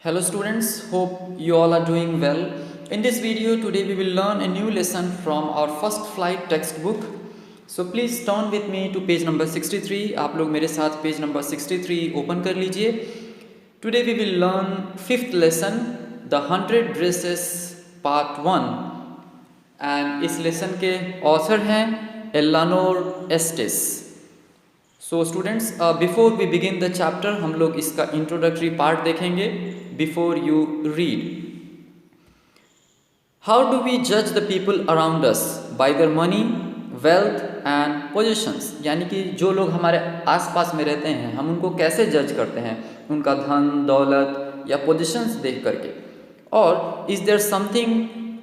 Hello students, hope you all are doing well. In this video today we will learn a new lesson from our first flight textbook. So please turn with me to page number 63. आप लोग मेरे साथ page number 63 open कर लीजिए. Today we will learn fifth lesson, the 100 dresses part 1. And इस lesson के author हैं Eleanor Estes. So students, before we begin the chapter हम लोग इसका इंट्रोडक्टरी पार्ट देखेंगे. Before you read, how do we जज the people around us? By their money, wealth and positions. यानी कि जो लोग हमारे आसपास में रहते हैं हम उनको कैसे जज करते हैं? उनका धन दौलत या पोजिशंस देख करके. और is there something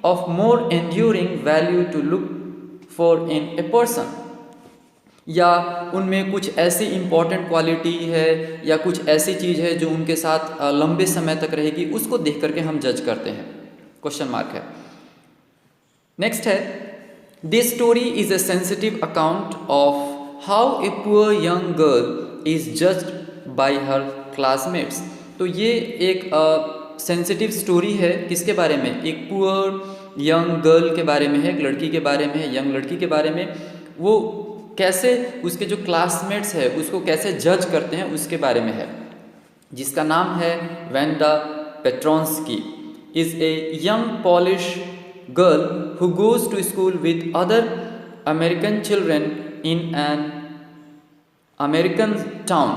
of more enduring value to look for in a person? या उनमें कुछ ऐसी इम्पॉर्टेंट क्वालिटी है या कुछ ऐसी चीज़ है जो उनके साथ लंबे समय तक रहेगी, उसको देख करके हम जज करते हैं. क्वेश्चन मार्क है. नेक्स्ट है, this story is a sensitive account of how a poor young girl is judged bye her classmates. तो ये एक सेंसिटिव स्टोरी है. किसके बारे में? एक पुअर यंग गर्ल के बारे में है, एक लड़की के बारे में है, यंग लड़की के बारे में. वो कैसे उसके जो क्लासमेट्स है उसको कैसे जज करते हैं उसके बारे में है, जिसका नाम है Wanda Petronski. Is a young Polish girl who goes to school with other American children in an American town.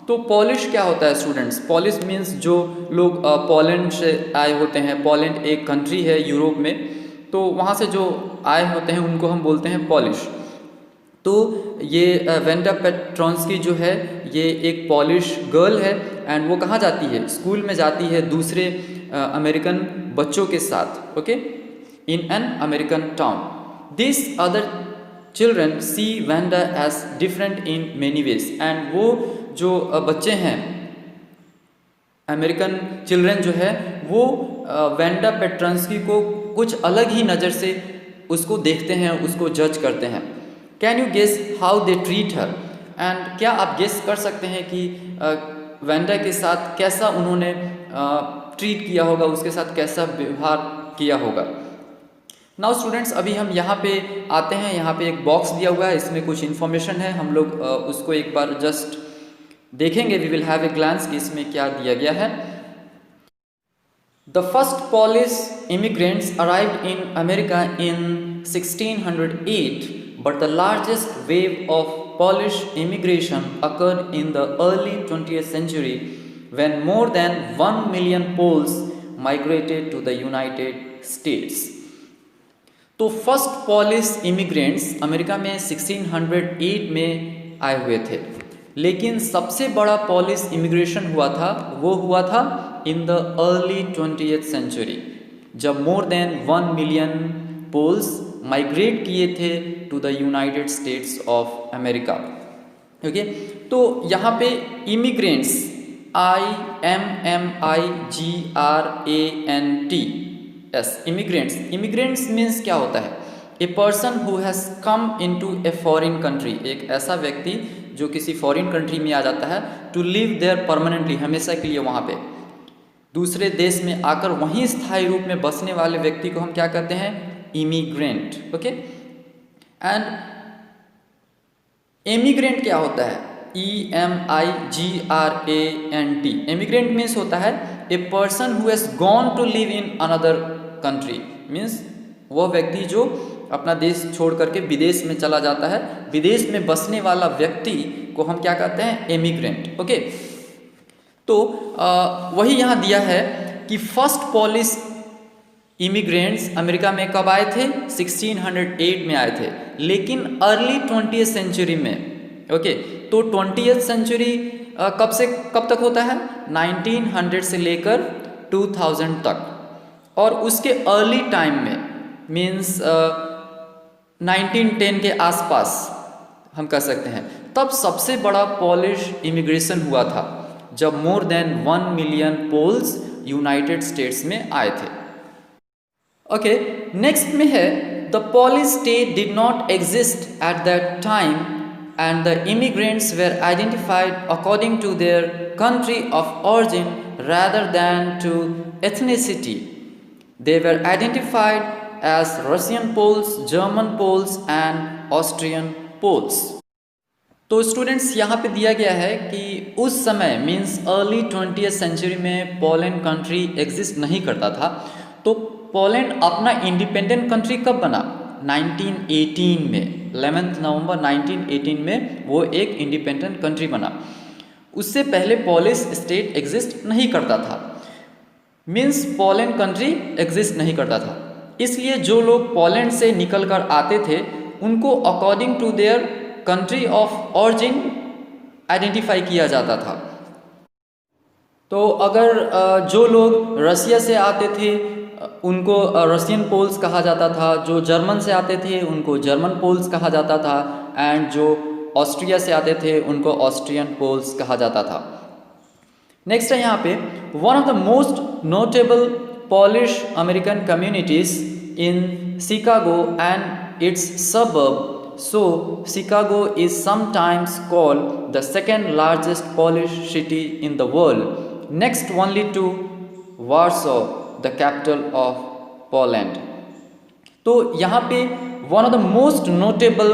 तो पॉलिश क्या होता है स्टूडेंट्स? पॉलिश मीन्स जो लोग पोलैंड से आए होते हैं. पोलैंड एक कंट्री है यूरोप में, तो वहाँ से जो आए होते हैं उनको हम बोलते हैं पॉलिश. तो ये वेंडा पेट्रोंस्की जो है ये एक पॉलिश गर्ल है. एंड वो कहाँ जाती है? स्कूल में जाती है दूसरे अमेरिकन बच्चों के साथ. Okay, in an American town. This other children see Wanda as different in many ways. And वो जो बच्चे हैं, अमेरिकन चिल्ड्रन जो है, वो वेंडा पेट्रोंस्की को कुछ अलग ही नज़र से उसको देखते हैं, उसको जज करते हैं. Can you guess how they treat her? And क्या आप गेस कर सकते हैं कि वेंडा के साथ कैसा उन्होंने ट्रीट किया होगा, उसके साथ कैसा व्यवहार किया होगा? नाउ स्टूडेंट्स, अभी हम यहाँ पे आते हैं. यहाँ पे एक बॉक्स दिया हुआ है, इसमें कुछ इन्फॉर्मेशन है. हम लोग उसको एक बार जस्ट देखेंगे. We will have a glance कि इसमें क्या दिया गया है. The first Polish immigrants arrived in America in 1608. But the largest wave of Polish immigration occurred in the early 20th century when more than 1 million Poles migrated to the United States. तो first Polish immigrants America में 1608 में आए हुए थे. लेकिन सबसे बड़ा polish immigration हुआ था, वो हुआ था in the early 20th century, जब more than 1 million Poles migrate किए थे to the United States of America. Okay, तो यहाँ पे immigrants IMMIGRANTS, immigrants. Immigrants means क्या होता है? A person who has come into a foreign country. एक ऐसा व्यक्ति जो किसी फॉरेन कंट्री में आ जाता है टू लिव देयर परमानेंटली, हमेशा के लिए वहाँ पे दूसरे देश में आकर वहीं स्थायी रूप में बसने वाले व्यक्ति को हम क्या कहते हैं? इमिग्रेंट. ओके, एंड एमिग्रेंट क्या होता है? EMIGRANT. एमिग्रेंट मीन्स होता है a person who has gone to live in another country. Means वह व्यक्ति जो अपना देश छोड़ करके विदेश में चला जाता है. विदेश में बसने वाला व्यक्ति को हम क्या कहते हैं? एमिग्रेंट. ओके, तो वही यहाँ दिया है कि फर्स्ट पॉलिश इमिग्रेंट्स अमेरिका में कब आए थे? 1608 में आए थे. लेकिन अर्ली 20th सेंचुरी में, ओके, तो 20th सेंचुरी कब से कब तक होता है? 1900 से लेकर 2000 तक. और उसके अर्ली टाइम में मीन्स 1910 के आसपास हम कह सकते हैं, तब सबसे बड़ा पॉलिश इमिग्रेशन हुआ था, जब more than 1 million Poles United States में आए थे. ओके, नेक्स्ट में है the Polish state did not exist at that time and the immigrants were identified according to their country of origin rather than to ethnicity. They were identified as Russian Poles, German Poles and Austrian Poles. तो students यहाँ पे दिया गया है कि उस समय means early 20th century में पोलैंड कंट्री एग्जिस्ट नहीं करता था। तो पोलैंड अपना इंडिपेंडेंट कंट्री कब बना? 1918 में, 11 नवंबर 1918 में वो एक इंडिपेंडेंट कंट्री बना। उससे पहले पोलिश स्टेट एग्जिस्ट नहीं करता था, मीन्स पोलैंड कंट्री एग्जिस्ट नहीं करता था। इसलिए जो लोग पोलैंड से निकल कर आते थे उनको according to their country of origin identify किया जाता था। तो अगर जो लोग रसिया से आते थे उनको रशियन पोल्स कहा जाता था, जो जर्मन से आते थे उनको जर्मन पोल्स कहा जाता था, एंड जो ऑस्ट्रिया से आते थे उनको ऑस्ट्रियन पोल्स कहा जाता था। नेक्स्ट है यहाँ पे, one of the most notable polish American communities in Chicago and it's suburb. So Chicago is sometimes called the second largest Polish city in the world, next only to Warsaw, the capital of Poland. तो यहाँ पे one of the most notable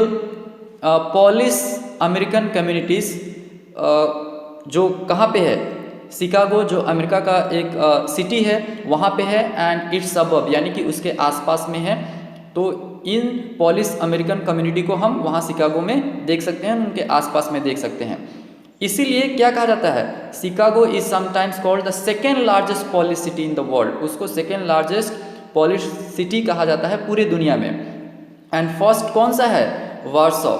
Polish American communities जो कहाँ पे है? Chicago जो America का एक सिटी है वहाँ पे है, एंड इट्स सबर्ब यानी कि उसके आसपास में है। तो इन पॉलिश अमेरिकन कम्युनिटी को हम वहाँ शिकागो में देख सकते हैं, उनके आसपास में देख सकते हैं। इसीलिए क्या कहा जाता है? Chicago is sometimes called the second largest polish city in the world. उसको सेकेंड लार्जेस्ट पॉलिश सिटी कहा जाता है पूरी दुनिया में। एंड फर्स्ट कौन सा है? वार्सो,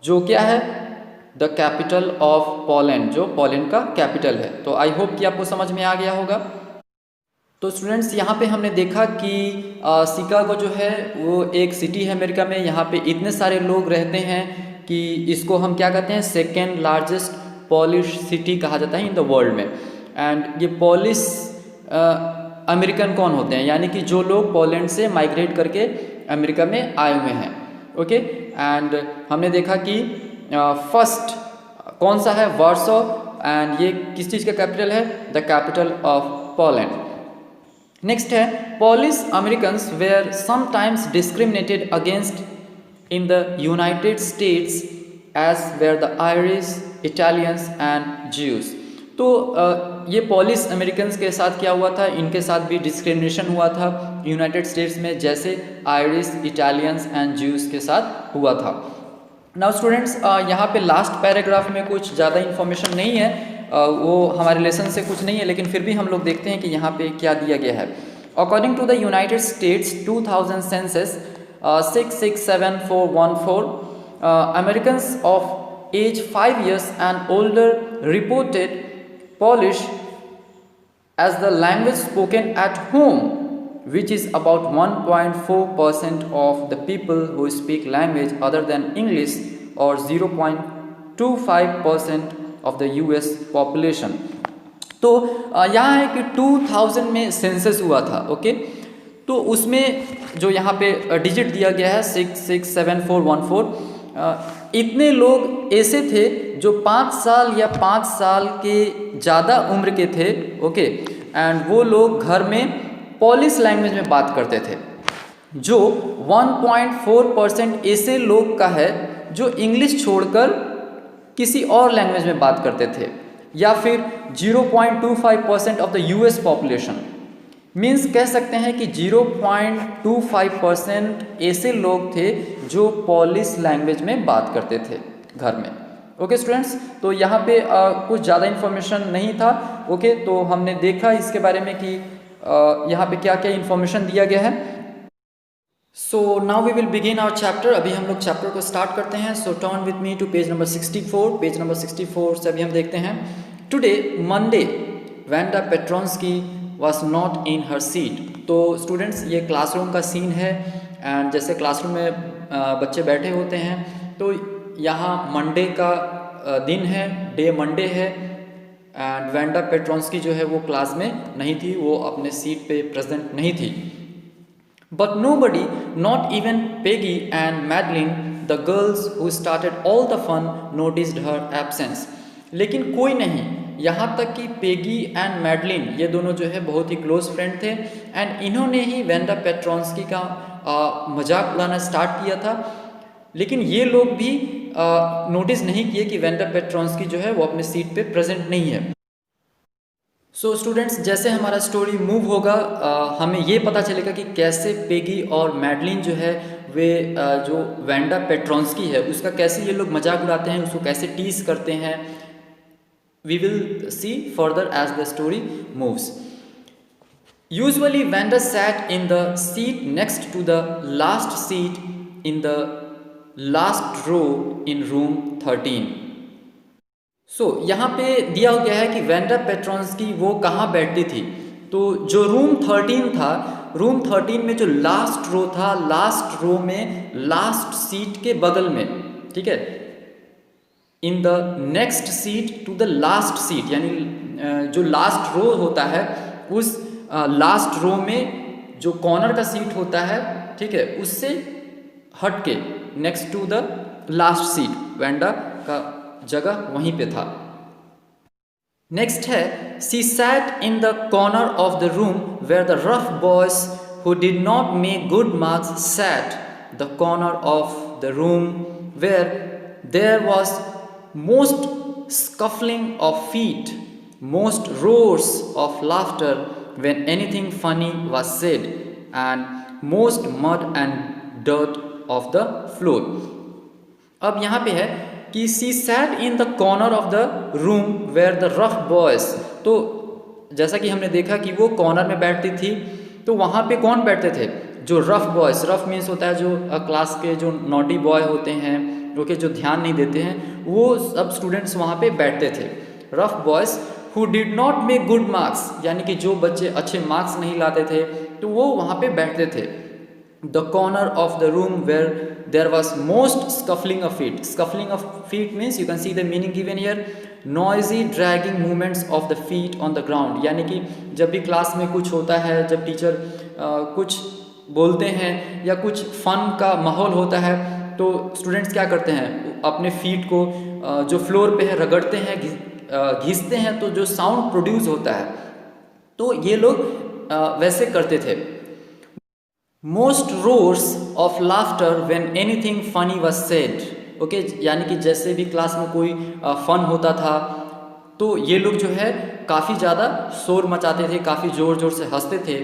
जो क्या है? द कैपिटल ऑफ पोलैंड, जो पोलैंड का कैपिटल है। तो आई होप कि आपको समझ में आ गया होगा। तो स्टूडेंट्स यहाँ पे हमने देखा कि शिकागो जो है वो एक सिटी है अमेरिका में। यहाँ पे इतने सारे लोग रहते हैं कि इसको हम क्या कहते हैं? सेकेंड लार्जेस्ट पॉलिश सिटी कहा जाता है इन द वर्ल्ड में। एंड ये पॉलिश अमेरिकन कौन होते हैं? यानी कि जो लोग पोलैंड से माइग्रेट करके अमेरिका में आए हुए हैं। ओके, एंड हमने देखा कि फर्स्ट कौन सा है? वार्सो, एंड ये किस चीज़ का कैपिटल है? The capital of Poland. Next है, Polish Americans were sometimes discriminated against in the United States as were the Irish, Italians and Jews. तो ये पॉलिश अमेरिकन्स के साथ क्या हुआ था? इनके साथ भी डिस्क्रिमिनेशन हुआ था यूनाइटेड स्टेट्स में, जैसे आयरिश, इटालियंस एंड ज्यूस के साथ हुआ था। नाउ स्टूडेंट्स, यहाँ पे लास्ट पैराग्राफ में कुछ ज़्यादा इन्फॉर्मेशन नहीं है, वो हमारे लेसन से कुछ नहीं है, लेकिन फिर भी हम लोग देखते हैं कि यहाँ पे क्या दिया गया है। According to the United States 2000 census 667,414 Americans of age 5 years and older reported Polish as the language spoken at home, which is about 1.4% of the people who speak language other than English, or 0.25% of the US population. तो यहाँ है कि 2000 में census हुआ था। Okay, तो उसमें जो यहाँ पे डिजिट दिया गया है 667,414, इतने लोग ऐसे थे जो 5 साल या 5 साल के ज़्यादा उम्र के थे। ओके, एंड वो लोग घर में पॉलिश लैंग्वेज में बात करते थे। जो 1.4% ऐसे लोग का है जो इंग्लिश छोड़कर किसी और लैंग्वेज में बात करते थे, या फिर 0.25% of the US population. Means कह सकते हैं कि 0.25% ऐसे लोग थे जो पॉलिश लैंग्वेज में बात करते थे घर में। ओके स्टूडेंट्स, तो यहाँ पे कुछ ज़्यादा इन्फॉर्मेशन नहीं था। ओके, तो हमने देखा इसके बारे में कि यहाँ पे क्या क्या इन्फॉर्मेशन दिया गया है। So now we will begin our chapter. अभी हम लोग चैप्टर को स्टार्ट करते हैं। So turn with me to page number 64। Page number 64 से अभी हम देखते हैं, today Monday Wanda Petronski was not in her seat. तो स्टूडेंट्स, ये क्लासरूम का सीन है, एंड जैसे क्लासरूम में बच्चे बैठे होते हैं, तो यहाँ मंडे का दिन है, डे मंडे है, एंड वेंडा पेट्रोंस्की जो है वो क्लास में नहीं थी, वो अपने सीट पे प्रेजेंट नहीं थी। But nobody, not even Peggy and Madeline, the girls who started all the fun noticed her absence. लेकिन कोई नहीं, यहाँ तक कि पेगी एंड मैडलिन, ये दोनों जो है बहुत ही क्लोज फ्रेंड थे, एंड इन्होंने ही वेंडा पेट्रोंस्की का मजाक उड़ाना स्टार्ट किया था। लेकिन ये लोग भी नोटिस नहीं किए कि वेंडा पेट्रोंस्की जो है वो अपने सीट पे प्रेजेंट नहीं है। सो स्टूडेंट्स, जैसे हमारा स्टोरी मूव होगा हमें ये पता चलेगा कि कैसे पेगी और मैडलिन जो है वे जो वेंडा पेट्रोंस्की है उसका कैसे ये लोग मजाक उड़ाते हैं, उसको कैसे टीज करते हैं। We will see further as the story moves. Usually Wanda sat in the seat next to the last seat in the last row in room 13। यहाँ पे दिया गया है कि वेंडा पेट्रोंस्की वो कहाँ बैठती थी। तो जो रूम 13 था, रूम 13 में जो लास्ट रो था, लास्ट रो में लास्ट सीट के बगल में, ठीक है, in the next seat to the last seat, यानी जो लास्ट रो होता है उस लास्ट रो में जो कॉर्नर का सीट होता है, ठीक है, उससे हट के next to the last seat, Wanda का जगह वहीं पे था। नेक्स्ट है, she sat in the corner of the room where the rough boys who did not make good marks sat, the corner of the room where there was most scuffling of feet, most roars of laughter when anything funny was said, and most mud and dirt of the floor। अब यहाँ पे है कि she sat in the corner of the room where the rough boys, तो जैसा कि हमने देखा कि वो कॉर्नर में बैठती थी, तो वहाँ पे कौन बैठते थे? जो रफ बॉयज, रफ मीन्स होता है जो क्लास के जो नॉटी बॉय होते हैं, ओके, जो ध्यान नहीं देते हैं, वो सब स्टूडेंट्स वहाँ पे बैठते थे। Rough boys who did not make good marks, यानी कि जो बच्चे अच्छे मार्क्स नहीं लाते थे तो वो वहाँ पे बैठते थे। The corner of the room where there was most scuffling of feet, scuffling of feet means you can see the meaning given here, noisy dragging movements of the feet on the ground, यानी कि जब भी class में कुछ होता है, जब teacher कुछ बोलते हैं या कुछ फन का माहौल होता है तो स्टूडेंट्स क्या करते हैं, अपने फीट को जो फ्लोर पे है रगड़ते हैं, घिसते हैं, तो जो साउंड प्रोड्यूस होता है, तो ये लोग वैसे करते थे। Most roars of laughter when anything funny was said, okay, यानी कि जैसे भी क्लास में कोई फन होता था तो ये लोग जो है काफ़ी ज़्यादा शोर मचाते थे, काफ़ी ज़ोर ज़ोर से हंसते थे।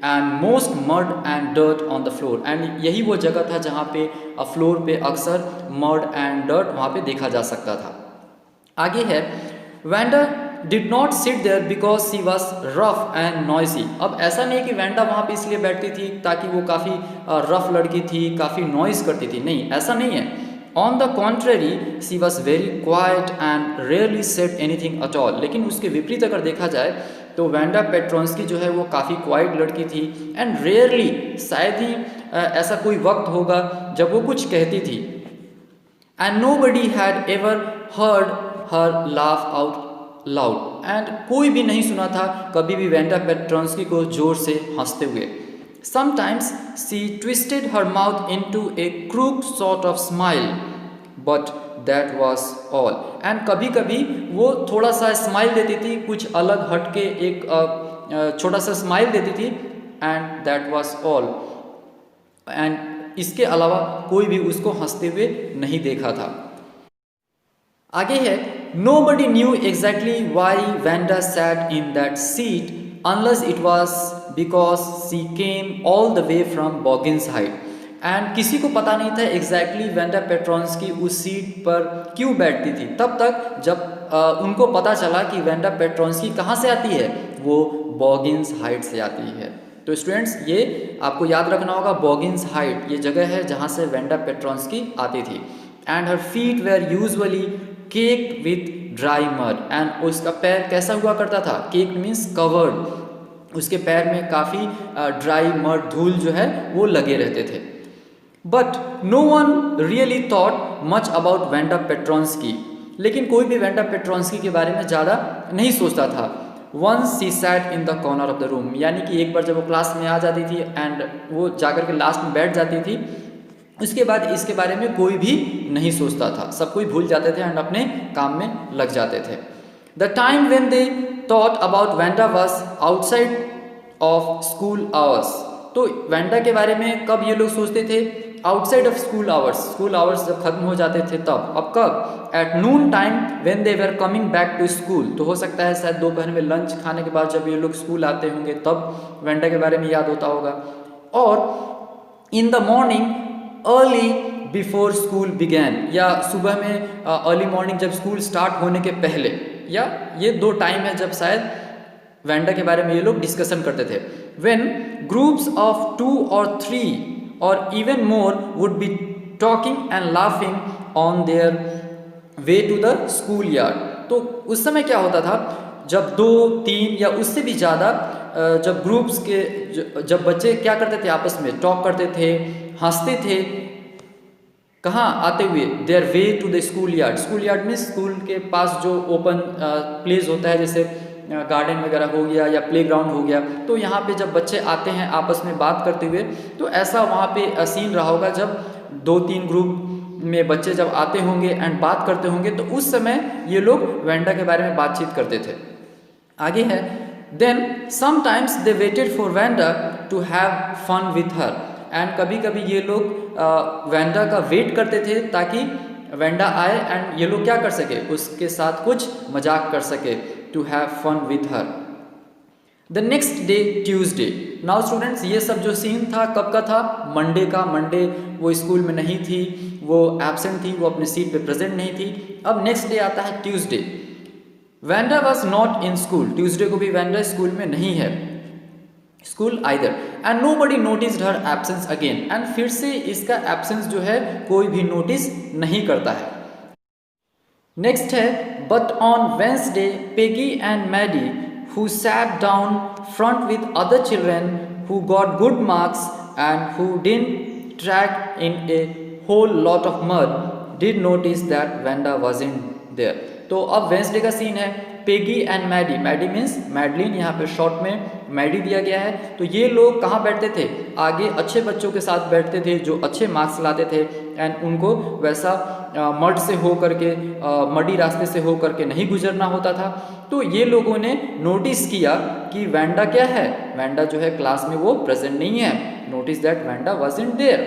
And most mud and dirt on the floor, and यही वो जगह था जहाँ पे फ्लोर पे अक्सर मड एंड डर्ट वहाँ पे देखा जा सकता था। आगे है, Wanda did not sit there because she was rough and noisy. अब ऐसा नहीं कि वेंडा वहाँ पे इसलिए बैठती थी ताकि वो काफ़ी रफ लड़की थी, काफ़ी नॉइस करती थी, नहीं, ऐसा नहीं है। On the contrary she was very quiet and rarely said anything at all. लेकिन उसके विपरीत अगर देखा जाए तो वेंडा पेट्रोंस्की जो है वो काफ़ी क्वाइट लड़की थी, एंड रेयरली, शायद ही ऐसा कोई वक्त होगा जब वो कुछ कहती थी। And nobody had ever heard her laugh out loud, and कोई भी नहीं सुना था कभी भी वेंडा पेट्रोंस्की को जोर से हंसते हुए। Sometimes she twisted her mouth into a crook sort of smile, but that was all, and कभी कभी वो थोड़ा सा स्माइल देती थी, कुछ अलग हटके एक छोटा सा स्माइल देती थी, and that was all, and इसके अलावा कोई भी उसको हंसते हुए नहीं देखा था। आगे है, nobody knew exactly why Vanda sat in that seat unless it was because she came all the way from Boggins Height, and किसी को पता नहीं था एग्जैक्टली वेंडा पेट्रोंस्की उस सीट पर क्यों बैठती थी, तब तक जब उनको पता चला कि वेंडा पेट्रोंस्की कहाँ से आती है, वो बॉगिन्स हाइट से आती है। तो स्टूडेंट्स, ये आपको याद रखना होगा, बॉगिन्स हाइट ये जगह है जहाँ से वेंडा पेट्रोंस्की आती थी। And her feet were usually caked with dry mud, and उसका पैर कैसा हुआ करता था, केक्ड मीन्स कवर्ड, उसके पैर में काफ़ी ड्राई मड, धूल जो है वो लगे रहते थे। But no one really thought much about Wanda Petronski, लेकिन कोई भी वेंडा पेट्रोंस्की के बारे में ज़्यादा नहीं सोचता था। Once she sat in the corner of the room, यानी कि एक बार जब वो क्लास में आ जाती थी एंड वो जाकर के लास्ट में बैठ जाती थी, उसके बाद इसके बारे में कोई भी नहीं सोचता था, सब कोई भूल जाते थे एंड अपने काम में लग जाते थे। The time when they thought about Wanda was outside of school hours. तो वेंडा के बारे में कब ये लोग सोचते थे? Outside of school hours, school hours जब खत्म हो जाते थे तब। अब कब? At noon time when they were coming back to school. तो हो सकता है शायद दोपहर में लंच खाने के बाद जब ये लोग स्कूल आते होंगे तब वेंडा के बारे में याद होता होगा। और in the morning early before school began, या सुबह में अर्ली मॉर्निंग जब स्कूल स्टार्ट होने के पहले, या ये दो टाइम है जब शायद वेंडा के बारे में ये लोग डिस्कशन करते थे। व्हेन ग्रुप्स ऑफ 2 or 3 और even more would be talking and laughing on their way to the school yard. तो उस समय क्या होता था, जब 2, 3 या उससे भी ज़्यादा जब ग्रुप्स के जब बच्चे क्या करते थे, आपस में टॉक करते थे, हंसते थे, कहाँ आते हुए? Their way to the school yard. School yard में स्कूल के पास जो ओपन प्लेस होता है, जैसे गार्डन वगैरह हो गया या प्लेग्राउंड हो गया, तो यहाँ पे जब बच्चे आते हैं आपस में बात करते हुए, तो ऐसा वहाँ पे सीन रहा होगा जब 2-3 ग्रुप में बच्चे जब आते होंगे एंड बात करते होंगे, तो उस समय ये लोग वेंडा के बारे में बातचीत करते थे। आगे है, then sometimes they waited for Wanda to have fun with her. And कभी कभी ये लोग वेंडा का वेट करते थे ताकि वेंडा आए एंड ये लोग क्या कर सके, उसके साथ कुछ मजाक कर सके, to have fun with her. The next day Tuesday. Now students, ये सब जो सीन था कब का था? मंडे का। मंडे वो स्कूल में नहीं थी, वो एब्सेंट थी, वो अपने सीट पे प्रेजेंट नहीं थी। अब नेक्स्ट डे आता है Tuesday. Wanda was not in school. Tuesday को भी वेंडा स्कूल में नहीं है, school either, and nobody noticed her absence again. And फिर से इसका एब्सेंस जो है कोई भी नोटिस नहीं करता है। नेक्स्ट है, but on Wednesday Peggy and Maddie who sat down front with other children who got good marks and who didn't drag in a whole lot of mud did notice that Vanda wasn't there। तो अब Wednesday का scene है, Peggy and Maddie, Maddie means Madeline, यहाँ पे short में Maddie दिया गया है। तो ये लोग कहाँ बैठते थे? आगे अच्छे बच्चों के साथ बैठते थे जो अच्छे मार्क्स लाते थे, एंड उनको वैसा मड से हो करके मडी रास्ते से हो करके नहीं गुजरना होता था। तो ये लोगों ने नोटिस किया कि वेंडा क्या है, वेंडा जो है क्लास में वो प्रेजेंट नहीं है। Notice that Wanda wasn't there.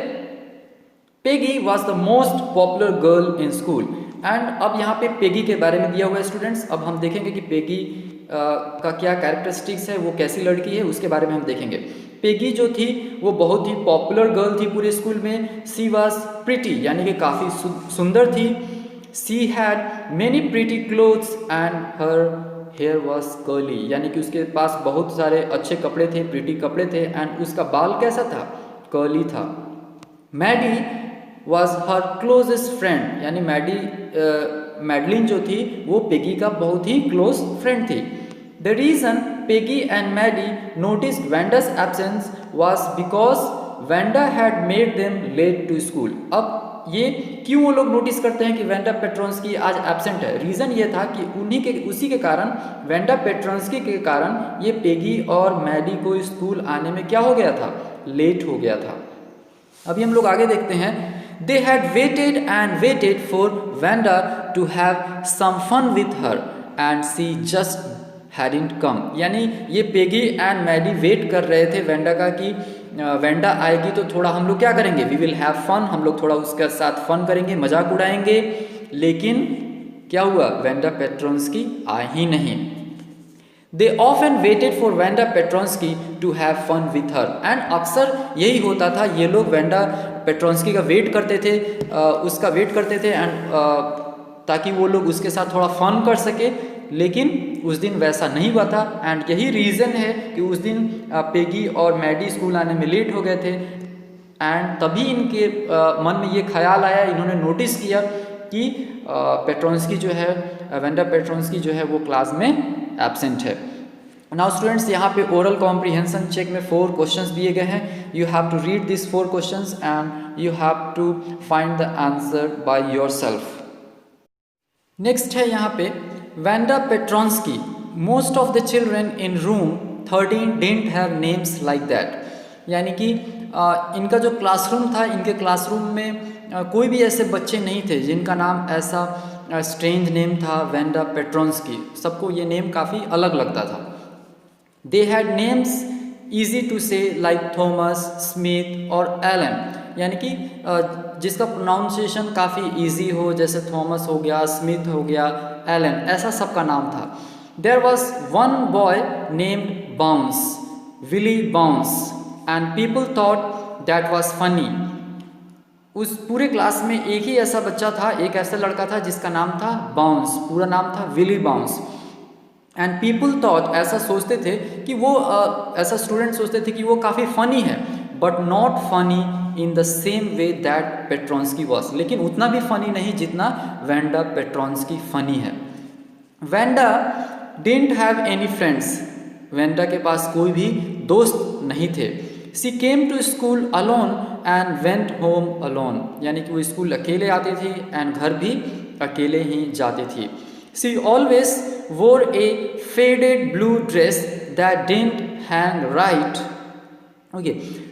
Peggy was the most popular girl in school. And अब यहाँ पे पेगी के बारे में दिया हुआ है स्टूडेंट्स। अब हम देखेंगे कि पेगी का क्या कैरेक्टरिस्टिक्स है, वो कैसी लड़की है, उसके बारे में हम देखेंगे। पेगी जो थी वो बहुत ही पॉपुलर गर्ल थी पूरे स्कूल में। सी वॉज प्रिटी, यानी कि काफ़ी सुंदर थी। She had many pretty clothes and her hair was curly, यानी कि उसके पास बहुत सारे अच्छे कपड़े थे, प्रिटी कपड़े थे, एंड उसका बाल कैसा था? कर्ली था। Maddie was her closest friend, यानी मैडलिन जो थी वो पेगी का बहुत ही क्लोज फ्रेंड थी। The reason Peggy and Maddie noticed Wanda's absence was because Wanda had made them late to school. अब ये क्यों वो लोग नोटिस करते हैं कि वेंडा पेट्रोन्स्की आज एब्सेंट है? रीज़न ये था कि उसी के कारण, वेंडा पेट्रोन्स्की के कारण ये पेगी और मैडी को स्कूल आने में क्या हो गया था? लेट हो गया था। अभी हम लोग आगे देखते हैं। They had waited and waited for Vanda to have some fun with her and she just hadn't come। यानी ये पेगी एंड मैडी वेट कर रहे थे वेंडा का कि वेंडा आएगी तो थोड़ा हम लोग क्या करेंगे, वी विल हैव फन, हम लोग थोड़ा उसके साथ फन करेंगे, मजाक उड़ाएंगे। लेकिन क्या हुआ? वेंडा पेट्रोन्स्की आई ही नहीं। They often waited for Vanda Petronsky to have fun with her। And अक्सर यही होता था, ये लोग वेंडा पेट्रोन्स्की का वेट करते थे, उसका वेट करते थे एंड ताकि वो लोग उसके साथ थोड़ा फन कर सके। लेकिन उस दिन वैसा नहीं हुआ था, एंड यही रीज़न है कि उस दिन पेगी और मैडी स्कूल आने में लेट हो गए थे। एंड तभी इनके मन में ये ख्याल आया, इन्होंने नोटिस किया कि पेट्रोन्स्की जो है, वेंडा पेट्रोन्स्की जो है वो क्लास में एब्सेंट है। नाउ स्टूडेंट्स, यहाँ पे ओरल कॉम्प्रिहेंशन चेक में 4 क्वेश्चंस दिए गए हैं। You have to read this 4 questions and you have to find the answer by yourself. Next है यहाँ पे, Wanda Petronski, most of the children in room 13 didn't have names like that. यानी कि इनका जो क्लासरूम था, इनके क्लासरूम में कोई भी ऐसे बच्चे नहीं थे जिनका नाम ऐसा स्ट्रेंज नेम था वेंडा पेट्रोंस्की। सबको ये नेम काफ़ी अलग लगता था। They had names easy to say like Thomas, Smith और एलन, यानी कि जिसका प्रोनाउंसिएशन काफ़ी ईजी हो, जैसे थॉमस हो गया, स्मिथ हो गया, एलन, ऐसा सबका नाम था। There was one boy named Bounce, Willie Bounce, and people thought that was funny. उस पूरे क्लास में एक ही ऐसा बच्चा था, एक ऐसा लड़का था जिसका नाम था बाउंस, पूरा नाम था Willie Bounce. And people thought, ऐसा सोचते थे कि वो ऐसा स्टूडेंट सोचते थे कि वो काफ़ी फ़नी है, but not funny in the same way that Petronski was, लेकिन उतना भी फ़नी नहीं जितना वेंडा पेट्रोंस्की फ़नी है। Wanda didn't have any friends, Wanda के पास कोई भी दोस्त नहीं थे। She came to school alone and went home alone, यानी कि वो स्कूल अकेले आती थी एंड घर भी अकेले ही जाती थी। She always wore a faded blue dress that didn't hang right. Okay,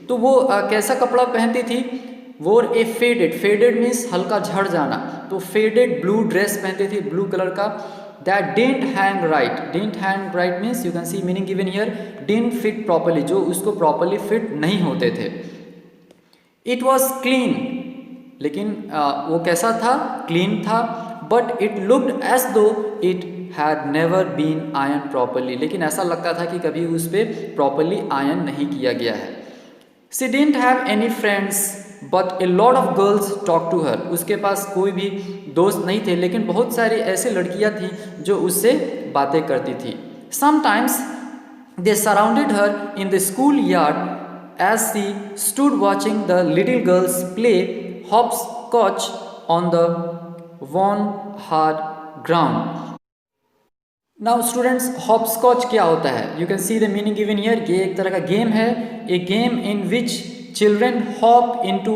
तो वो कैसा कपड़ा पहनती थी? वोर ए फेडेड, फेडेड मीन्स हल्का झड़ जाना, तो फेडेड ब्लू ड्रेस पहनती थी, ब्लू कलर का। That didn't hang right, didn't hang right means you can see meaning given here, didn't fit properly, जो उसको प्रॉपर्ली फिट नहीं होते थे। इट वॉज क्लीन, लेकिन वो कैसा था? क्लीन था। But it looked as though it had never been iron properly, लेकिन ऐसा लगता था कि कभी उस पर प्रॉपर्ली आयरन नहीं किया गया है। She didn't have any friends but a lot of girls talk to her, उसके पास कोई भी दोस्त नहीं थे, लेकिन बहुत सारी ऐसी लड़कियां थी जो उससे बातें करती थी। Sometimes they surrounded her in the school yard as she stood watching the little girls play hopscotch on the worn hard ground. Now students, hopscotch क्या होता है? You can see the meaning given here. ये एक तरह का game है, a game in which children hop into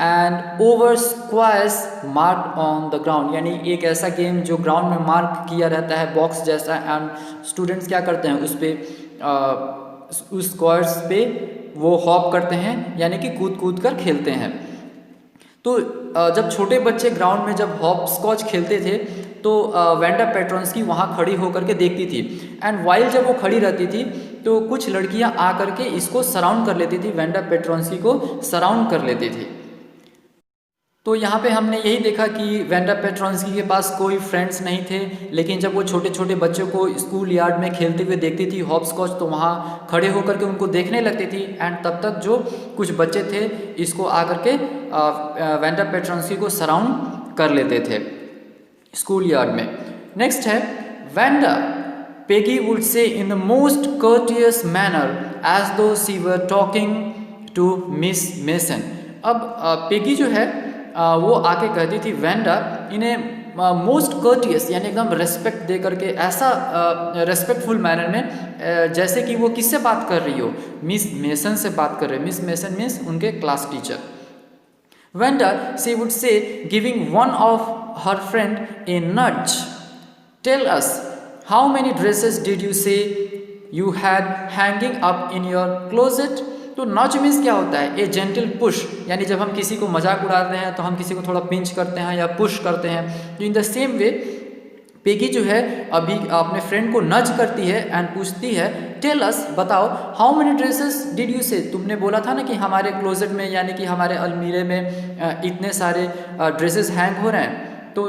and over squares marked on the ground, यानी एक ऐसा गेम जो ग्राउंड में मार्क किया रहता है बॉक्स जैसा, एंड स्टूडेंट्स क्या करते हैं उस पर उस स्क्वायर्स पे वो हॉप करते हैं, यानी कि कूद कूद कर खेलते हैं। तो जब छोटे बच्चे ग्राउंड में जब हॉपस्कॉच खेलते थे तो वेंडा पेट्रोंस्की वहाँ खड़ी होकर के देखती थी, एंड वाइल जब वो खड़ी रहती थी तो कुछ लड़कियाँ आकर के इसको सराउंड कर लेती थी, वेंडा पेट्रोंस्की को सराउंड कर लेती थी। तो यहाँ पे हमने यही देखा कि वेंडा पेट्रोंस्की के पास कोई फ्रेंड्स नहीं थे, लेकिन जब वो छोटे छोटे बच्चों को स्कूल यार्ड में खेलते हुए देखती थी हॉपस्कॉच, तो वहाँ खड़े होकर के उनको देखने लगती थी, एंड तब तक जो कुछ बच्चे थे इसको आकर के वेंडा पेट्रोंस्की को सराउंड कर लेते थे स्कूल यार्ड में। नेक्स्ट है Wanda, Peggy would say in the most courteous manner as though she were talking to Miss Mason. अब पेगी जो है वो आके कहती थी वेंडा इन्हें मोस्ट कर्टियस, यानी एकदम रेस्पेक्ट दे करके, ऐसा रेस्पेक्टफुल मैनर में जैसे कि वो किससे बात कर रही हो, मिस मेसन से बात कर रहे हो। मिस मेसन मीन्स उनके class teacher. Wanda she would say giving one of her friend a nudge, tell us how many dresses did you say you had hanging up in your closet। तो नच means क्या होता है? ए gentle push, यानी जब हम किसी को मजाक उड़ाते हैं तो हम किसी को थोड़ा पिंच करते हैं या पुश करते हैं, तो इन द सेम वे पेगी जो है अभी अपने फ्रेंड को नज करती है एंड पूछती है टेल अस, बताओ, how many dresses did you से, तुमने बोला था ना कि हमारे क्लोजेट में यानी कि हमारे अलमीरे में इतने सारे ड्रेसेस हैंग हो रहे हैं। तो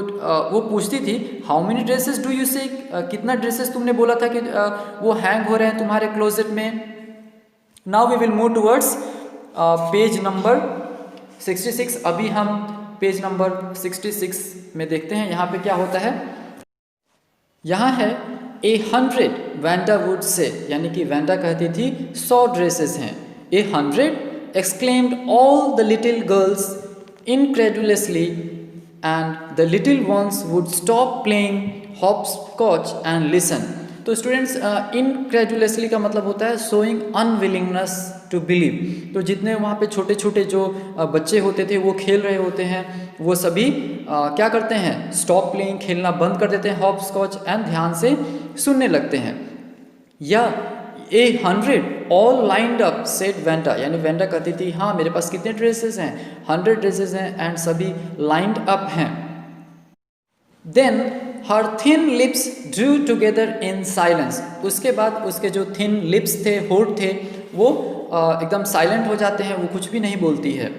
वो पूछती थी how many dresses do you से, कितना ड्रेसेस तुमने बोला था कि वो हैंग हो रहे हैं तुम्हारे क्लोजेट में। Now we will move towards page number 66। अभी हम पेज नंबर 66 में देखते हैं यहाँ पे क्या होता है। यहाँ है 100 वेंडा वुड से, यानी कि वेंडा कहती थी 100 ड्रेसेस हैं। 100 exclaimed all the little girls incredulously, and the little ones would stop playing hopscotch and listen। तो स्टूडेंट्स इनक्रेडुलसली का मतलब होता है शोइंग अनविलिंगनेस टू बिलीव। तो जितने वहाँ पे छोटे छोटे जो बच्चे होते थे वो खेल रहे होते हैं, वो सभी क्या करते हैं? स्टॉप प्लेइंग, खेलना बंद कर देते हैं हॉपस्कॉच, एंड ध्यान से सुनने लगते हैं। या 100 all lined up said Wanda, यानी वेंडा कहती थी हाँ मेरे पास कितने ड्रेसेस हैं, 100 ड्रेसेस हैं एंड सभी लाइंड अप हैं। Then her thin lips drew together in silence, उसके बाद उसके जो थिन लिप्स थे, होठ थे, वो एकदम साइलेंट हो जाते हैं, वो कुछ भी नहीं बोलती है।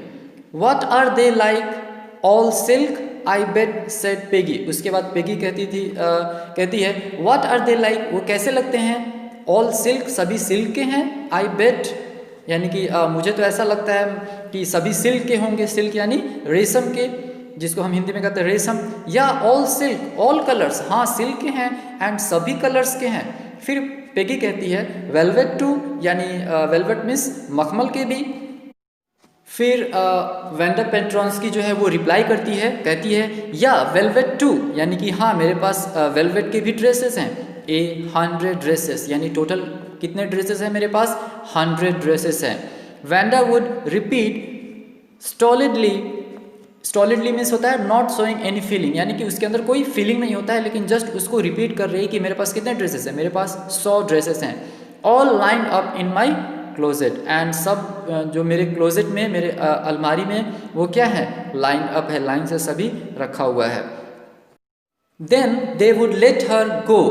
What are they like all silk I bet said Peggy, उसके बाद पेगी कहती है व्हाट आर दे लाइक, वो कैसे लगते हैं, ऑल सिल्क सभी सिल्क के हैं, आई बेट यानी कि मुझे तो ऐसा लगता है कि सभी सिल्क के होंगे, सिल्क यानी रेशम के, जिसको हम हिंदी में कहते हैं रेशम, या ऑल सिल्क ऑल कलर्स, हाँ सिल्क के हैं एंड सभी कलर्स के हैं। फिर पेगी कहती है वेलवेट टू, यानी वेलवेट मीन्स मखमल के भी। फिर वेंडा पेट्रॉन्स्की जो है वो रिप्लाई करती है, कहती है या वेलवेट टू, यानी कि हाँ मेरे पास वेलवेट के भी ड्रेसेस हैं, 100 ड्रेसेस, यानी टोटल कितने ड्रेसेस हैं मेरे पास, 100 ड्रेसेस हैं। वेंडा वुड रिपीट स्टॉलिडली, स्टॉलिडली मीन्स होता है नॉट शोइंग एनी फीलिंग, यानी कि उसके अंदर कोई फीलिंग नहीं होता है, लेकिन जस्ट उसको रिपीट कर रही है कि मेरे पास कितने ड्रेसेस हैं, मेरे पास 100 ड्रेसेस हैं। All lined up in my closet, and सब जो मेरे क्लोजेट में, मेरे अलमारी में वो क्या है, लाइन अप है, लाइन से सभी रखा हुआ है। Then they would let her go,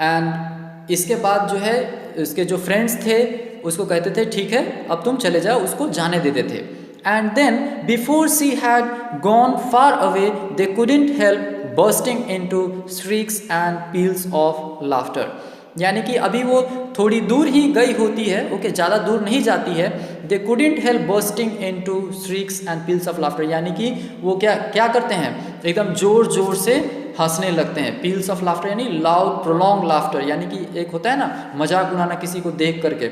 and इसके बाद जो है उसके जो फ्रेंड्स थे उसको कहते थे ठीक है अब तुम चले जाओ, उसको जाने देते थे। And then before she had gone far away they couldn't help bursting into shrieks and peals of laughter, यानी कि अभी वो थोड़ी दूर ही गई होती है, ओके ज़्यादा दूर नहीं जाती है। दे couldn't help bursting into shrieks and peals of laughter, यानी कि वो क्या करते हैं, एकदम जोर जोर से हंसने लगते हैं। पील्स ऑफ लाफ्टर यानी लाउड प्रोलॉन्ग लाफ्टर, यानी कि एक होता है ना मजाक उड़ाना किसी को देख करके,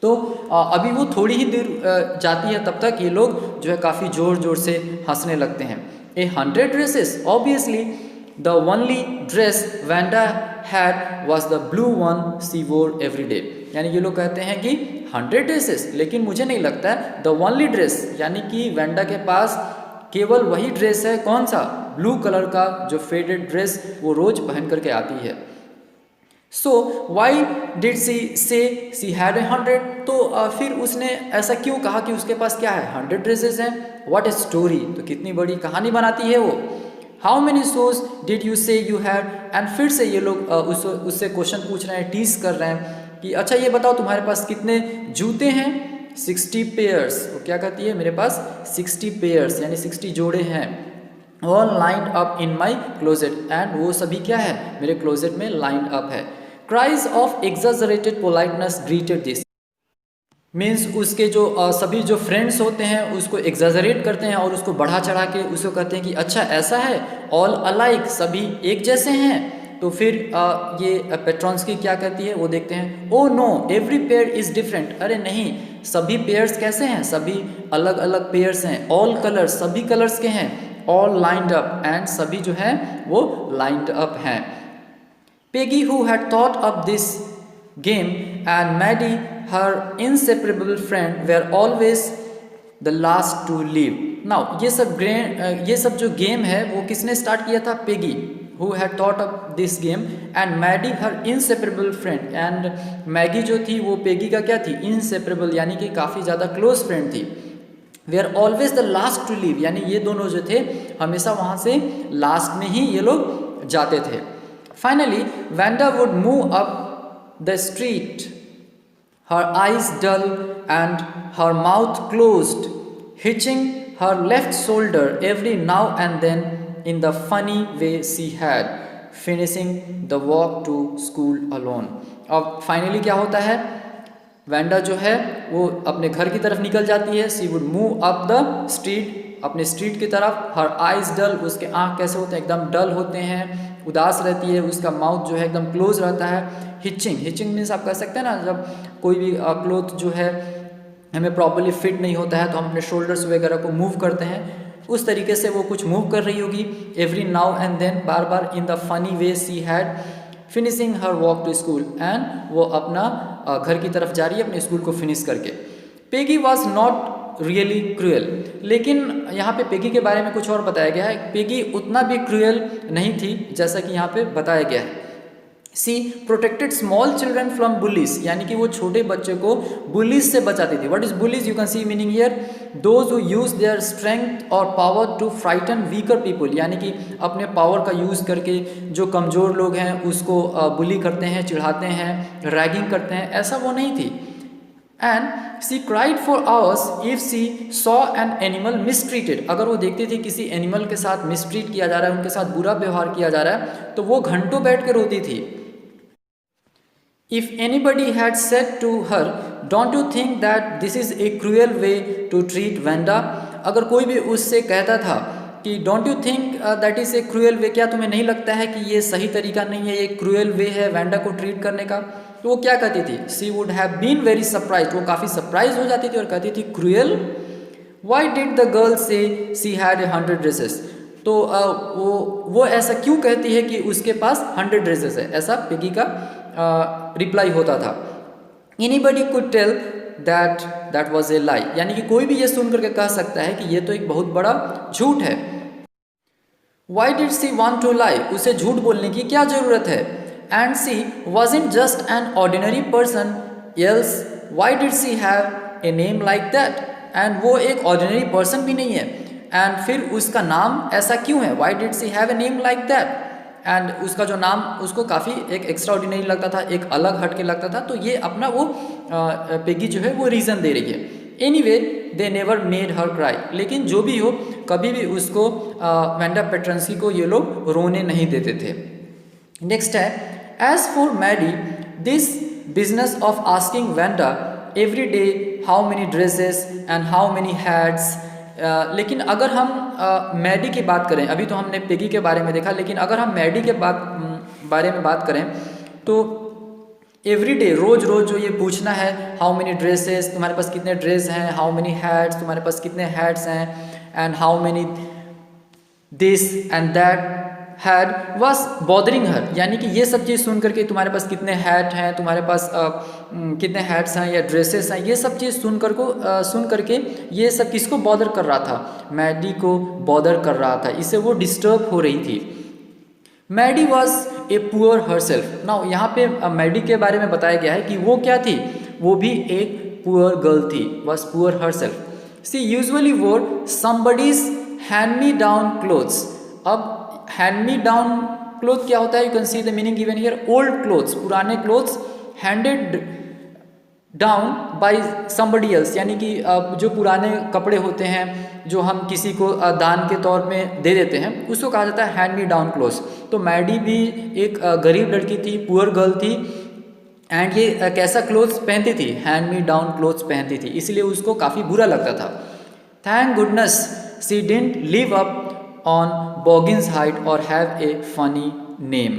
तो अभी वो थोड़ी ही दूर जाती है तब तक ये लोग जो है काफ़ी ज़ोर ज़ोर से हंसने लगते हैं। 100 dresses, obviously the only dress Wanda had was the blue one she wore every day, यानी ये लोग कहते हैं कि 100 ड्रेसेस, लेकिन मुझे नहीं लगता है द ओनली ड्रेस, यानी कि वेंडा के पास केवल वही ड्रेस है, कौन सा, ब्लू कलर का जो फेडेड ड्रेस वो रोज पहन करके आती है। सो वाई डिड सी हैड 100, तो फिर उसने ऐसा क्यों कहा कि उसके पास क्या है, 100 ड्रेसेस हैं। व्हाट ए स्टोरी, तो कितनी बड़ी कहानी बनाती है वो। How many shoes did you से यू हैड, एंड फिर से ये लोग उससे क्वेश्चन पूछ रहे हैं, टीज कर रहे हैं कि अच्छा ये बताओ तुम्हारे पास कितने जूते हैं, 60 पेयर्स, वो क्या कहती है मेरे पास 60 पेयर्स यानी 60 जोड़े हैं। All lined up in my closet, and वो सभी क्या है मेरे क्लोजेट में लाइंड अप है। Cries of exaggerated politeness greeted this, means उसके जो सभी जो फ्रेंड्स होते हैं उसको एग्जैजरेट करते हैं और उसको बढ़ा चढ़ा के उसको कहते हैं कि अच्छा ऐसा है, ऑल अलाइक सभी एक जैसे हैं। तो फिर ये पेट्रॉन्स्की क्या कहती है वो देखते हैं। Oh know every pair is different, अरे नहीं सभी पेयर्स कैसे हैं, सभी अलग अलग पेयर्स हैं। ऑल कलर्स सभी कलर्स के हैं। ऑल लाइंड अप, एंड सभी जो हैं वो लाइंड अप हैं। Peggy who had thought up this game and Maddie her inseparable friend were always the last to leave. Now ये सब जो गेम है वो किसने स्टार्ट किया था, Peggy who had thought of this game and Maddie her inseparable friend, and Maggi जो थी वो पेगी का क्या थी, inseparable यानी कि काफ़ी ज़्यादा क्लोज फ्रेंड थी। were always the last to leave, यानी ये दोनों जो थे हमेशा वहाँ से लास्ट में ही ये लोग जाते थे। Finally Wanda would move up the street, her eyes dull and her mouth closed, hitching her left shoulder every now and then in the funny way she had, finishing the walk to school alone. अब finally क्या होता है, Wanda जो है वो अपने घर की तरफ निकल जाती है। She would move up the street, अपने स्ट्रीट की तरफ। हर आइज डल, उसके आँख कैसे होते हैं, एकदम डल होते हैं, उदास रहती है। उसका माउथ जो है एकदम क्लोज रहता है। हिचिंग मीन्स आप कह सकते हैं ना, जब कोई भी क्लोथ जो है हमें प्रॉपर्ली फिट नहीं होता है तो हम अपने शोल्डर्स वगैरह को मूव करते हैं, उस तरीके से वो कुछ मूव कर रही होगी। एवरी नाउ एंड देन, बार बार, in the funny way she had, finishing her walk to school, and वो अपना घर की तरफ जा रही है अपने स्कूल को फिनिश करके। Peggy was not really cruel, लेकिन यहाँ पे पेगी के बारे में कुछ और बताया गया है। पेगी उतना भी क्रूएल नहीं थी जैसा कि यहाँ पे बताया गया है। She protected small children from bullies, यानी कि वो छोटे बच्चे को बुलीज से बचाती थी. What is bullies? You can see meaning here, those who use their strength or power to frighten weaker people, यानी कि अपने पावर का यूज़ करके जो कमज़ोर लोग हैं उसको बुली करते हैं, चिढ़ाते हैं, रैगिंग करते हैं. ऐसा वो नहीं थी. And she cried for hours if she saw an animal mistreated, अगर वो देखती थी किसी एनिमल के साथ मिसट्रीट किया जा रहा है, उनके साथ बुरा व्यवहार किया जा रहा है, तो वो घंटों बैठ कर रोती थी. If anybody had said to her, "Don't you think that this is a cruel way to treat Vanda?" अगर कोई भी उससे कहता था कि "Don't you think that is a cruel way?" क्या तुम्हें नहीं लगता है कि ये सही तरीका नहीं है, ये क्रूएल वे है वेंडा को ट्रीट करने का? तो वो क्या कहती थी? She would have been very surprised, वो काफ़ी सरप्राइज हो जाती थी और कहती थी cruel. Why did the girl say she had 100 dresses? तो वो ऐसा क्यों कहती है कि उसके पास 100 ड्रेसेस है? ऐसा पिगी का रिप्लाई होता था. Anybody could tell that was a lie, यानी कि कोई भी ये सुन करके कह सकता है कि ये तो एक बहुत बड़ा झूठ है. Why did she want to lie, उसे झूठ बोलने की क्या जरूरत है? And she wasn't just an ordinary person, else why did she have a name like that, and वो एक ऑर्डिनरी पर्सन भी नहीं है, एंड फिर उसका नाम ऐसा क्यों है? Why did she have a name like that, and उसका जो नाम उसको काफ़ी एक एक्स्ट्रा ऑर्डिनरी लगता था, एक अलग हट के लगता था. तो ये अपना वो पेगी जो है वो रीज़न दे रही है. Anyway they never made her cry, लेकिन जो भी हो कभी भी उसको वेंडा पेट्रेंसी को ये लोग रोने नहीं देते थे. नेक्स्ट है, as for Maddie this business of asking Wanda every day how many dresses and how many hats. लेकिन अगर हम मैडी की बात करें, अभी तो हमने पेगी के बारे में देखा, लेकिन अगर हम मैडी के बारे में बात करें तो एवरी डे रोज़ रोज़ जो ये पूछना है, हाउ मेनी ड्रेसेस, तुम्हारे पास कितने ड्रेस हैं, हाउ मेनी हैट्स, तुम्हारे पास कितने हैट्स हैं, and how many this and that had was bothering her, यानी कि ये सब चीज़ सुन करके तुम्हारे पास कितने हैट हैं, तुम्हारे पास कितने हैट्स हैं या ड्रेसेस हैं, ये सब चीज़ सुन करके ये सब किसको बॉदर कर रहा था? मैडी को बॉदर कर रहा था, इससे वो डिस्टर्ब हो रही थी. Maddie was a poor herself. Now यहाँ पे मैडी के बारे में बताया गया है कि वो क्या थी? वो भी एक पुअर गर्ल थी, was poor herself. She usually wore somebody's hand me down clothes. अब हैंड मी डाउन क्लोथ क्या होता है? You can see the meaning given here. Old clothes, पुराने clothes, handed down by somebody else, यानी कि जो पुराने कपड़े होते हैं जो हम किसी को दान के तौर में दे देते हैं, उसको कहा जाता है हैंड मी डाउन क्लोथ्स. तो मैडी भी एक गरीब लड़की थी, पुअर गर्ल थी, एंड ये कैसा क्लोथ्स पहनती थी? हैंड मी डाउन क्लोथ्स पहनती थी, इसलिए उसको काफ़ी बुरा लगता था. Thank goodness she didn't live up on Boggins height और हैव ए फनी नेम.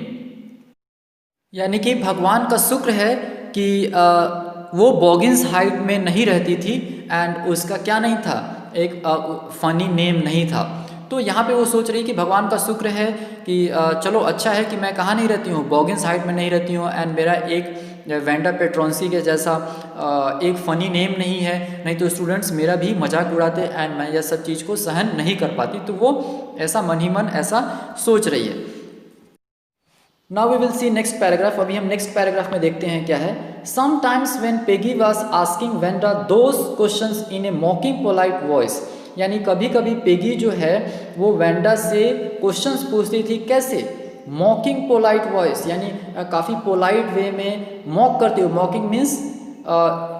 यानी कि भगवान का शुक्र है कि वो बॉगिन्स हाइट में नहीं रहती थी, एंड उसका क्या नहीं था? एक फनी नेम नहीं था. तो यहाँ पे वो सोच रही कि भगवान का शुक्र है कि चलो अच्छा है कि मैं कहाँ नहीं रहती हूँ, बॉगिन्स हाइट में नहीं रहती हूँ, एंड मेरा एक वेंडा पेट्रोंसी के जैसा एक फ़नी नेम नहीं है, नहीं तो स्टूडेंट्स मेरा भी मजाक उड़ाते एंड मैं यह सब चीज़ को सहन नहीं कर पाती. तो वो ऐसा मन ही मन ऐसा सोच रही है. Now we will see next paragraph. अभी हम नेक्स्ट पैराग्राफ में देखते हैं क्या है. Sometimes when Peggy was asking Wanda those questions in a mocking polite voice, यानी कभी कभी पेगी जो है वो वेंडा से क्वेश्चंस पूछती थी. कैसे? मॉकिंग पोलाइट वॉइस, यानी काफ़ी पोलाइट वे में मॉक करते हो. Mocking means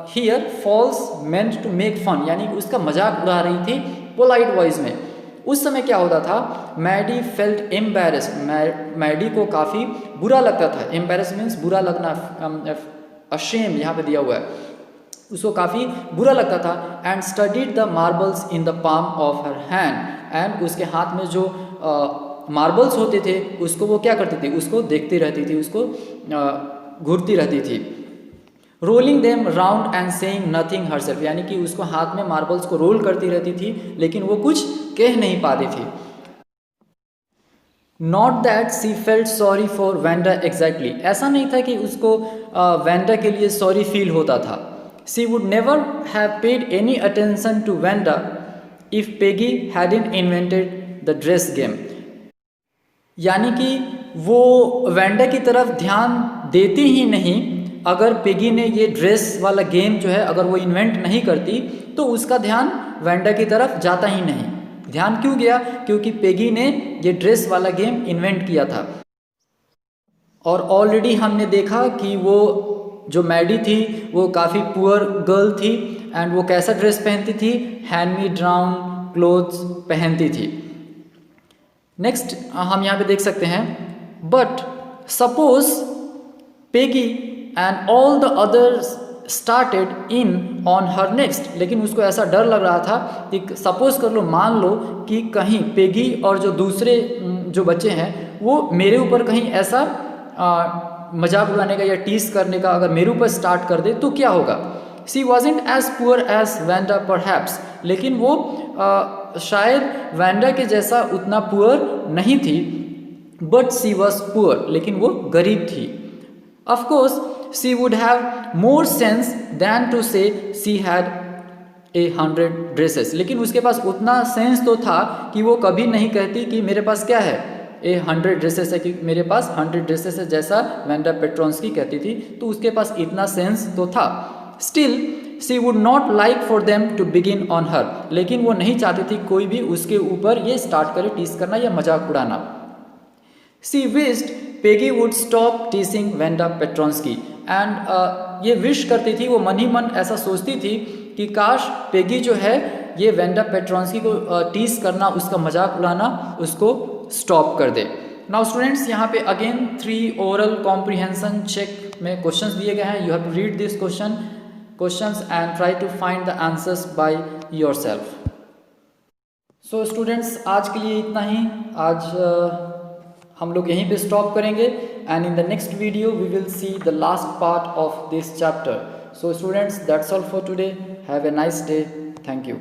here false meant to make fun, यानी उसका मजाक उड़ा रही थी पोलाइट वॉइस में. उस समय क्या होता था? मैडी फेल्ट एम्बेरस्ड, मैडी को काफ़ी बुरा लगता था. एम्बेरस मीन्स बुरा लगना, अशेम यहाँ पे दिया हुआ है, उसको काफ़ी बुरा लगता था. And studied the marbles in the palm of her hand, and उसके हाथ में जो मार्बल्स होते थे उसको वो क्या करती थी? उसको देखती रहती थी, उसको घूरती रहती थी. Rolling them round and saying nothing herself, यानी कि उसको हाथ में मार्बल्स को रोल करती रहती थी, लेकिन वो कुछ कह नहीं पाती थी. Not that C felt sorry for Wanda exactly, ऐसा नहीं था कि उसको वेंडा के लिए सॉरी फील होता था. She would never have paid any attention to Wanda if Peggy hadn't invented the dress game, यानी कि वो वेंडा की तरफ ध्यान देती ही नहीं। अगर पेगी ने ये ड्रेस वाला गेम जो है अगर वो इन्वेंट नहीं करती तो उसका ध्यान वेंडा की तरफ जाता ही नहीं। ध्यान क्यों गया? क्योंकि पेगी ने ये ड्रेस वाला गेम इन्वेंट किया था। और ऑलरेडी हमने देखा कि वो जो मैडी थी वो काफ़ी पुअर गर्ल थी एंड वो कैसा ड्रेस पहनती थी? हैंडमेड डाउन क्लोथ्स पहनती थी। नेक्स्ट हम यहाँ पे देख सकते हैं, but suppose Peggy and all the others started in on her next. लेकिन उसको ऐसा डर लग रहा था कि सपोज कर लो, मान लो कि कहीं पेगी और जो दूसरे जो बच्चे हैं वो मेरे ऊपर कहीं ऐसा मजाक उड़ाने का या टीस करने का अगर मेरे ऊपर स्टार्ट कर दे तो क्या होगा? She wasn't as poor as Wanda perhaps. लेकिन वो शायद वेंडा के जैसा उतना पुअर नहीं थी, बट सी वॉज पुअर, लेकिन वो गरीब थी। Of course she would have more sense than to say she had 100 dresses. लेकिन उसके पास उतना सेंस तो था कि वो कभी नहीं कहती कि मेरे पास क्या है 100 ड्रेसेस है, कि मेरे पास 100 ड्रेसेस है जैसा वेंडा पेट्रोन्स्की कहती थी। तो उसके पास इतना सेंस तो था। Still she would not like for them to begin on her. लेकिन वो नहीं चाहती थी कोई भी उसके ऊपर ये स्टार्ट करे टीस करना या मजाक उड़ाना। She wished Peggy would stop teasing Wanda Petronski. And ये विश करती थी, वो मन ही मन ऐसा सोचती थी कि काश पेगी जो है ये वेंडा पेट्रोन्स्की को टीस करना, उसका मजाक उड़ाना उसको स्टॉप कर दे। नाउ स्टूडेंट्स, यहाँ पे अगेन 3 ओरल कॉम्प्रिहेंशन चेक में क्वेश्चंस दिए गए हैं। You have to read this questions and try to find the answers by yourself. So students, आज के लिए इतना ही। आज हम लोग यहीं पे स्टॉप करेंगे and in the next video we will see the last part of this chapter. So students, that's all for today. Have a nice day. Thank you.